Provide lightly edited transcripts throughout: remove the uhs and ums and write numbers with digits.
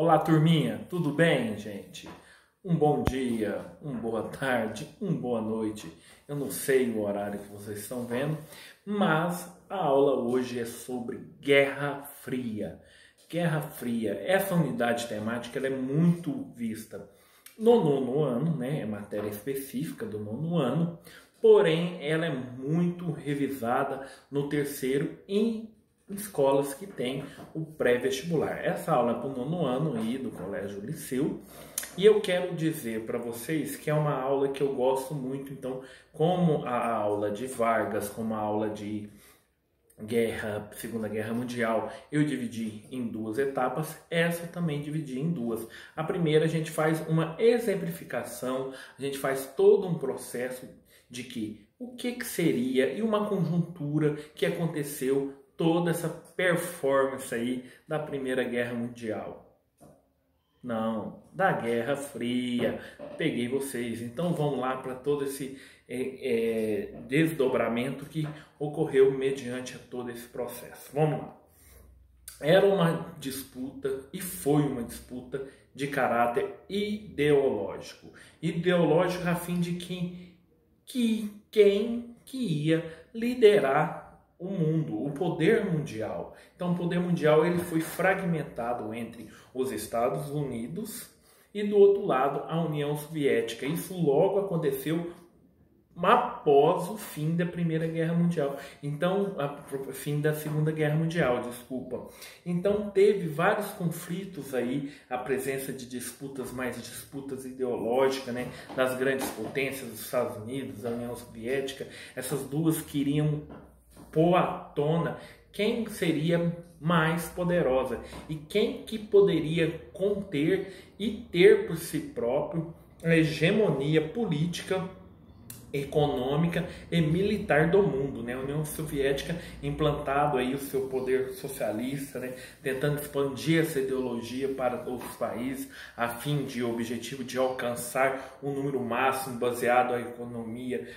Olá, turminha, tudo bem, gente? Um bom dia, uma boa tarde, uma boa noite. Eu não sei o horário que vocês estão vendo, mas a aula hoje é sobre Guerra Fria. Guerra Fria, essa unidade temática ela é muito vista no nono ano, né? É matéria específica do nono ano, porém ela é muito revisada no terceiro em escolas que têm o pré-vestibular. Essa aula é para o nono ano aí do Colégio Liceu. E eu quero dizer para vocês que é uma aula que eu gosto muito. Então, como a aula de Vargas, como a aula de Segunda Guerra Mundial, eu dividi em duas etapas, essa também dividi em duas. A primeira a gente faz uma exemplificação, a gente faz todo um processo de o que seria e uma conjuntura que aconteceu toda essa performance aí da Primeira Guerra Mundial. Não, da Guerra Fria. Peguei vocês. Então vamos lá para todo esse desdobramento que ocorreu mediante todo esse processo. Vamos lá. Era uma disputa e foi uma disputa de caráter ideológico. Ideológico a fim de quem que ia liderar o mundo, o poder mundial. Então, o poder mundial ele foi fragmentado entre os Estados Unidos e, do outro lado, a União Soviética. Isso logo aconteceu após o fim da Primeira Guerra Mundial. Então, fim da Segunda Guerra Mundial, desculpa. Então, teve vários conflitos aí, a presença de disputas ideológicas, né, das grandes potências, dos Estados Unidos, da União Soviética. Essas duas queriam pôr à tona quem seria mais poderosa e quem que poderia conter e ter por si próprio a hegemonia política, econômica e militar do mundo, né? A União Soviética implantado aí o seu poder socialista, né? Tentando expandir essa ideologia para outros países, a fim de objetivo de alcançar um número máximo baseado na economia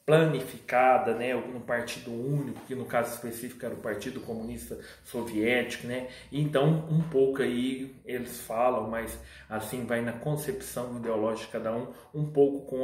planificada, né, no partido único, que no caso específico era o Partido Comunista Soviético, né? Então, um pouco aí eles falam, mas assim vai na concepção ideológica de cada um pouco com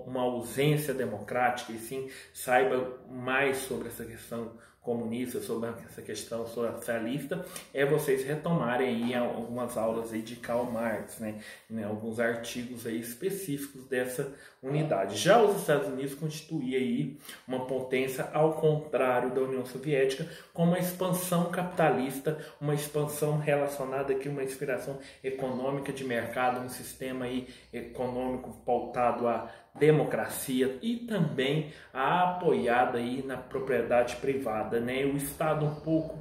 uma ausência democrática, e sim saiba mais sobre essa questão comunista, sobre essa questão socialista, vocês retomarem aí algumas aulas aí de Karl Marx, né? Alguns artigos aí específicos dessa unidade. Já os Estados Unidos constituíam aí uma potência ao contrário da União Soviética, com uma expansão capitalista, uma expansão relacionada aqui uma inspiração econômica de mercado, um sistema aí econômico pautado a democracia e também apoiada aí na propriedade privada, né? O Estado um pouco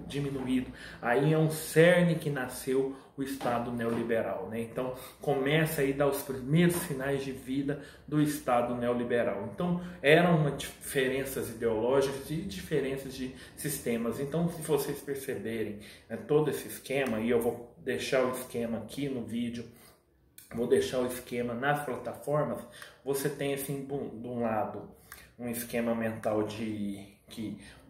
diminuído. Aí é um cerne que nasceu o Estado neoliberal, né? Então começa aí a dar os primeiros sinais de vida do Estado neoliberal. Então eram diferenças ideológicas e diferenças de sistemas. Então, se vocês perceberem todo esse esquema, e eu vou deixar o esquema aqui no vídeo, vou deixar o esquema nas plataformas, você tem assim, de um lado, um esquema mental de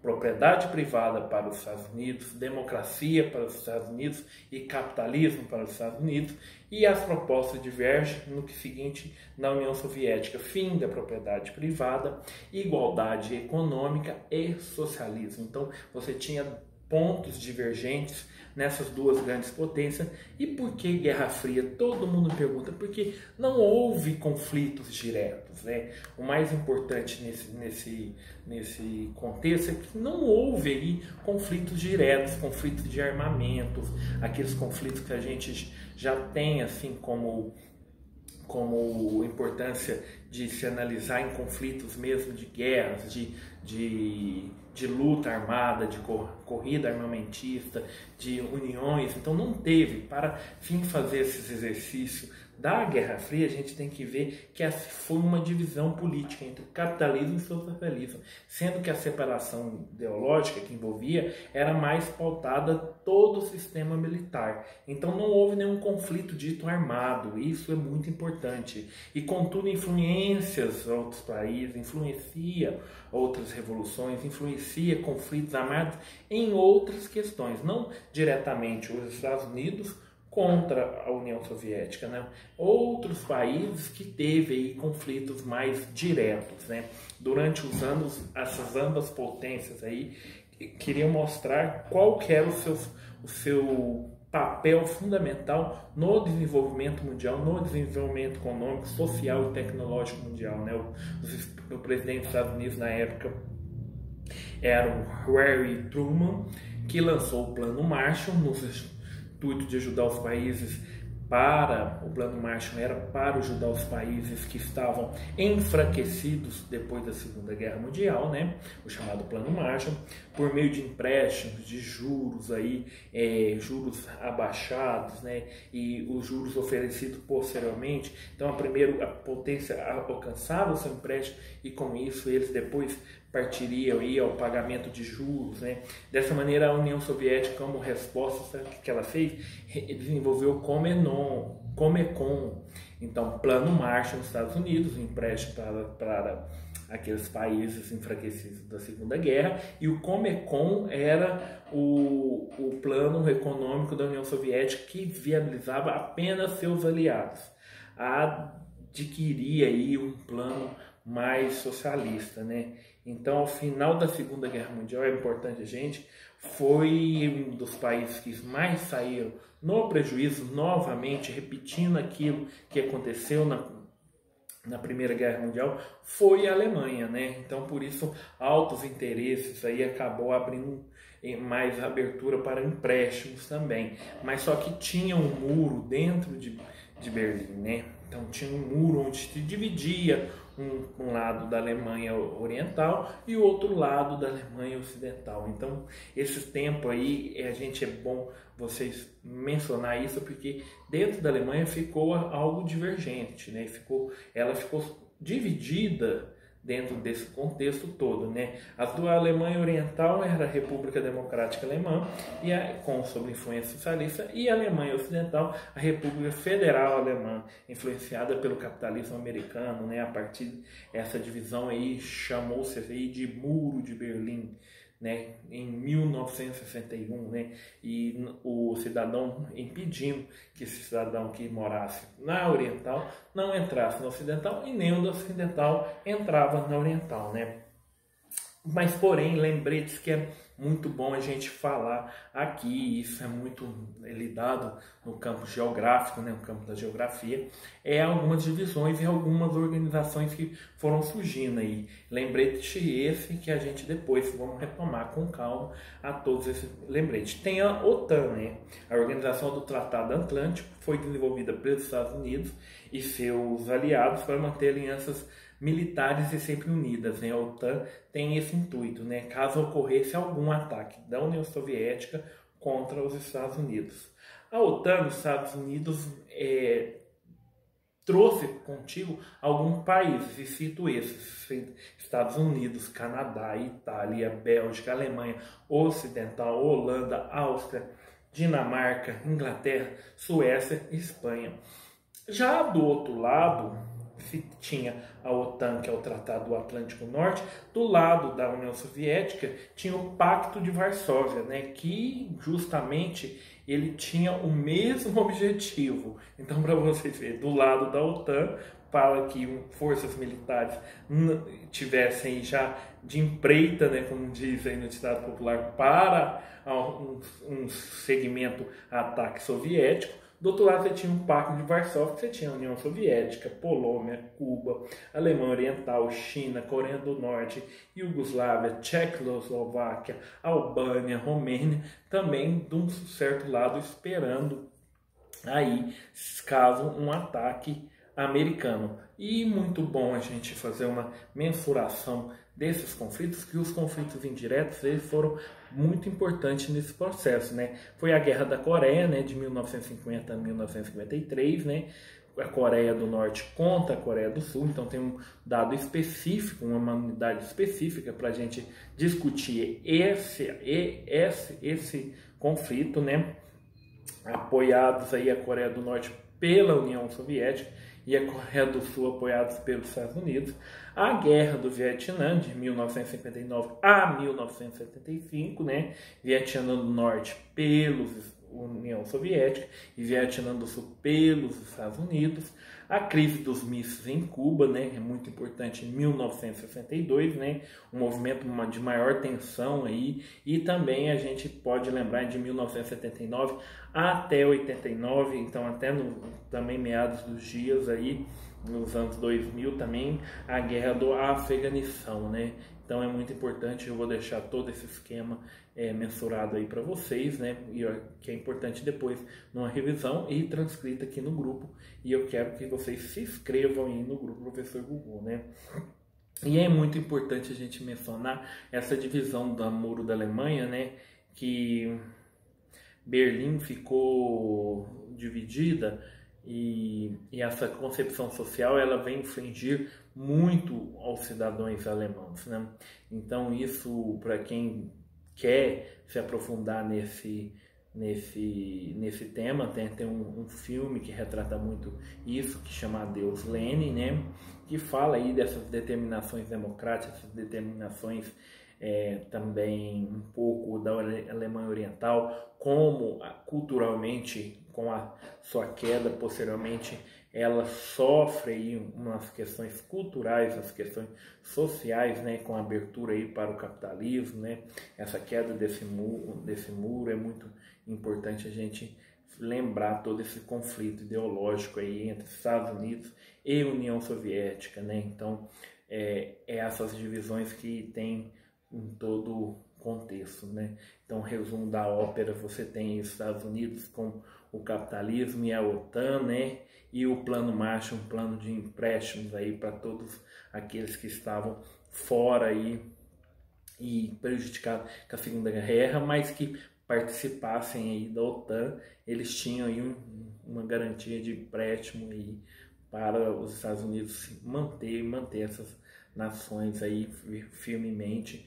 propriedade privada para os Estados Unidos, democracia para os Estados Unidos e capitalismo para os Estados Unidos, e as propostas divergem no seguinte na União Soviética: fim da propriedade privada, igualdade econômica e socialismo. Então você tinha pontos divergentes nessas duas grandes potências. E por que Guerra Fria? Todo mundo pergunta. Porque não houve conflitos diretos, né? O mais importante nesse contexto é que não houve aí conflitos diretos, conflitos de armamentos, aqueles conflitos que a gente já tem assim como importância de se analisar em conflitos mesmo de guerras, de luta armada, de corrida armamentista, de uniões. Então não teve. Para fazer esses exercícios da Guerra Fria, a gente tem que ver que essa foi uma divisão política entre o capitalismo e o socialismo, sendo que a separação ideológica que envolvia era mais pautada todo o sistema militar. Então não houve nenhum conflito dito armado, isso é muito importante. E contudo, influências a outros países, influencia outras revoluções, influencia conflitos armados em outras questões, não diretamente os Estados Unidos contra a União Soviética, né? Outros países que teve aí conflitos mais diretos, né? Durante os anos, essas ambas potências aí queriam mostrar qual que era o seu papel fundamental no desenvolvimento mundial, no desenvolvimento econômico, social e tecnológico mundial, né? O presidente dos Estados Unidos na época era o Harry Truman, que lançou o Plano Marshall no intuito de ajudar os países o Plano Marshall era para ajudar os países que estavam enfraquecidos depois da Segunda Guerra Mundial, né? O chamado Plano Marshall, por meio de empréstimos de juros juros abaixados, né? E os juros oferecidos posteriormente. Então, a potência alcançava o seu empréstimo e com isso eles depois partiriam aí ao pagamento de juros, né? Dessa maneira, a União Soviética, como resposta, sabe o que ela fez? Desenvolveu o Comecon, então Plano Marshall nos Estados Unidos, um empréstimo para aqueles países enfraquecidos da Segunda Guerra, e o Comecon era o plano econômico da União Soviética que viabilizava apenas seus aliados a adquirir aí um plano mais socialista, né? Então, ao final da Segunda Guerra Mundial, é importante foi um dos países que mais saíram no prejuízo, novamente repetindo aquilo que aconteceu na Primeira Guerra Mundial, foi a Alemanha, né? Então, por isso, altos interesses aí acabou abrindo mais abertura para empréstimos também. Mas só que tinha um muro dentro de Berlim, né? Então tinha um muro onde se dividia um lado da Alemanha Oriental e o outro lado da Alemanha Ocidental. Então, esse tempo aí, é bom vocês mencionar isso, porque dentro da Alemanha ficou algo divergente, né? Ela ficou dividida dentro desse contexto todo, né? A Alemanha Oriental era a República Democrática Alemã, sob influência socialista, e a Alemanha Ocidental, a República Federal Alemã, influenciada pelo capitalismo americano, né? A partir dessa divisão aí, chamou-se aí de Muro de Berlim, né, em 1961, né, e o cidadão impedindo que esse cidadão que morasse na Oriental não entrasse na Ocidental e nem o do Ocidental entrava na Oriental, né. Mas, porém, lembretes que é muito bom a gente falar aqui, isso é muito lidado no campo geográfico, né, no campo da geografia, algumas divisões e algumas organizações que foram surgindo aí. Lembrete esse que a gente depois vamos retomar com calma a todos esses lembretes. Tem a OTAN, né, a Organização do Tratado Atlântico, foi desenvolvida pelos Estados Unidos e seus aliados para manter alianças militares e sempre unidas, né? A OTAN tem esse intuito, né? Caso ocorresse algum ataque da União Soviética contra os Estados Unidos. A OTAN, os Estados Unidos, trouxe contigo alguns países, e cito esses: Estados Unidos, Canadá, Itália, Bélgica, Alemanha Ocidental, Holanda, Áustria, Dinamarca, Inglaterra, Suécia e Espanha. Já do outro lado, se tinha a OTAN, que é o Tratado do Atlântico Norte, do lado da União Soviética tinha o Pacto de Varsóvia, né, que justamente ele tinha o mesmo objetivo. Então, para vocês verem, do lado da OTAN, para que forças militares tivessem já de empreita, né, como diz aí no ditado popular, para um segmento ataque soviético. Do outro lado, você tinha um Pacto de Varsóvia, que você tinha a União Soviética, Polônia, Cuba, Alemanha Oriental, China, Coreia do Norte, Iugoslávia, Tchecoslováquia, Albânia, Romênia, também de um certo lado esperando aí, caso um ataque americano. E muito bom a gente fazer uma mensuração desses conflitos, que os conflitos indiretos eles foram muito importantes nesse processo, né? Foi a Guerra da Coreia, né, de 1950 a 1953, né? A Coreia do Norte contra a Coreia do Sul, então tem um dado específico, uma unidade específica para a gente discutir esse conflito, né? Apoiados aí a Coreia do Norte pela União Soviética e a Coreia do Sul apoiados pelos Estados Unidos. A Guerra do Vietnã, de 1959 a 1975, né? Vietnã do Norte pelos União Soviética e Vietnã do Sul pelos Estados Unidos, a crise dos mísseis em Cuba, né, é muito importante, em 1962, né, um movimento de maior tensão aí, e também a gente pode lembrar de 1979 até 89, então até também meados dos dias aí, nos anos 2000 também, a guerra do Afeganistão, né, então é muito importante, eu vou deixar todo esse esquema mensurado aí para vocês, né? E que é importante depois numa revisão e transcrita aqui no grupo. E eu quero que vocês se inscrevam aí no grupo Professor Google, né? E é muito importante a gente mencionar essa divisão do Muro da Alemanha, né? Que Berlim ficou dividida e essa concepção social ela vem infligir muito aos cidadãos alemães, né? Então isso, para quem quer se aprofundar nesse tema, tem um filme que retrata muito isso, que chama Adeus Lenin, né? Que fala aí dessas determinações democráticas, essas determinações também um pouco da Alemanha Oriental, como culturalmente, com a sua queda posteriormente, ela sofre aí umas questões culturais, as questões sociais, né, com a abertura aí para o capitalismo, né, essa queda desse muro é muito importante a gente lembrar todo esse conflito ideológico aí entre Estados Unidos e União Soviética, né, então essas divisões que tem em todo o contexto, né? Então, resumo da ópera, você tem os Estados Unidos com o capitalismo e a OTAN, né? E o Plano Marshall, um plano de empréstimos aí para todos aqueles que estavam fora aí e prejudicados com a Segunda Guerra, mas que participassem aí da OTAN, eles tinham aí uma garantia de empréstimo aí para os Estados Unidos manter essas nações aí firmemente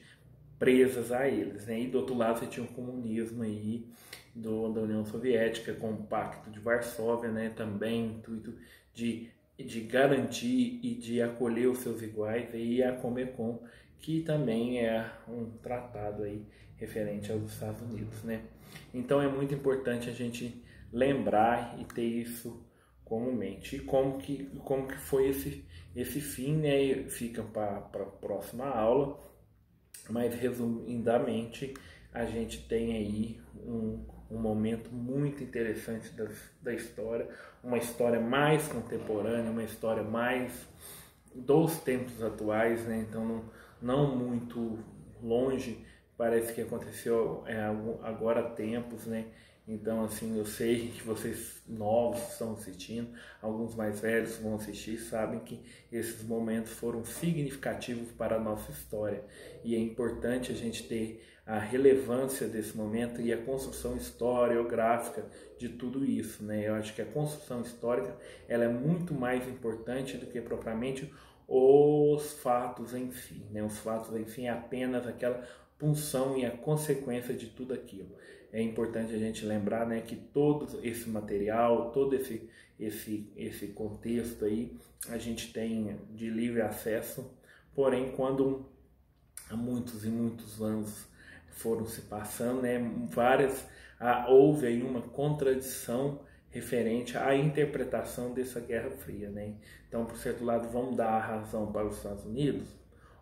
presas a eles, né? E do outro lado você tinha o comunismo aí da União Soviética com o Pacto de Varsóvia, né? Também o intuito de garantir e de acolher os seus iguais, e a Comecon, que também é um tratado aí referente aos Estados Unidos, né? Então é muito importante a gente lembrar e ter isso como mente. E como que foi esse fim, né? Fica para a próxima aula, mas resumidamente a gente tem aí um momento muito interessante da história, uma história mais contemporânea, uma história mais dos tempos atuais, né? Então não muito longe, parece que aconteceu agora há tempos, né? Então, assim, eu sei que vocês novos estão assistindo, alguns mais velhos vão assistir, sabem que esses momentos foram significativos para a nossa história. E é importante a gente ter a relevância desse momento e a construção historiográfica de tudo isso, né? Eu acho que a construção histórica ela é muito mais importante do que propriamente os fatos em si, né? Os fatos em si é apenas aquela punção e a consequência de tudo aquilo. É importante a gente lembrar, né, que todo esse material, todo esse contexto aí, a gente tem de livre acesso, porém quando há muitos e muitos anos foram se passando, né, houve aí uma contradição referente à interpretação dessa Guerra Fria, né? Então, por certo lado, vamos dar a razão para os Estados Unidos,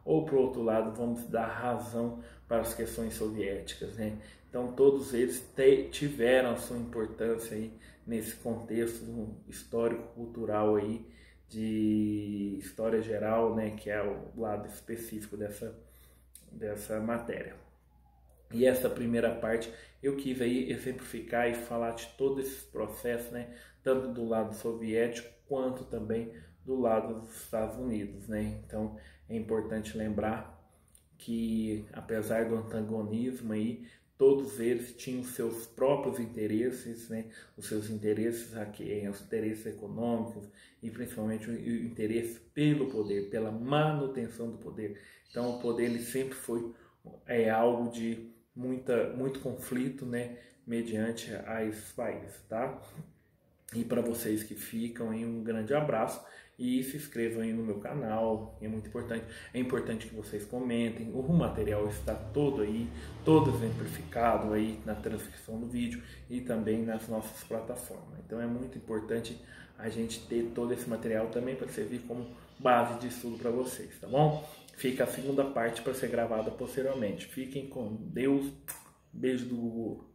ou por outro lado, vamos dar razão para as questões soviéticas, né? Então, todos eles tiveram a sua importância aí nesse contexto histórico-cultural aí de história geral, né? Que é o lado específico dessa matéria. E essa primeira parte eu quis aí exemplificar e falar de todo esse processo, né? Tanto do lado soviético quanto também do lado dos Estados Unidos, né? Então é importante lembrar que apesar do antagonismo aí, todos eles tinham seus próprios interesses, né? Os seus interesses aqui, os interesses econômicos e principalmente o interesse pelo poder, pela manutenção do poder. Então o poder ele sempre foi algo de muito conflito, né? Mediante a esses países, tá? E para vocês que ficam, um grande abraço e se inscrevam aí no meu canal, é muito importante. É importante que vocês comentem, o material está todo aí, todo exemplificado aí na transcrição do vídeo e também nas nossas plataformas. Então é muito importante a gente ter todo esse material também para servir como base de estudo para vocês, tá bom? Fica a segunda parte para ser gravada posteriormente. Fiquem com Deus. Beijo do Google.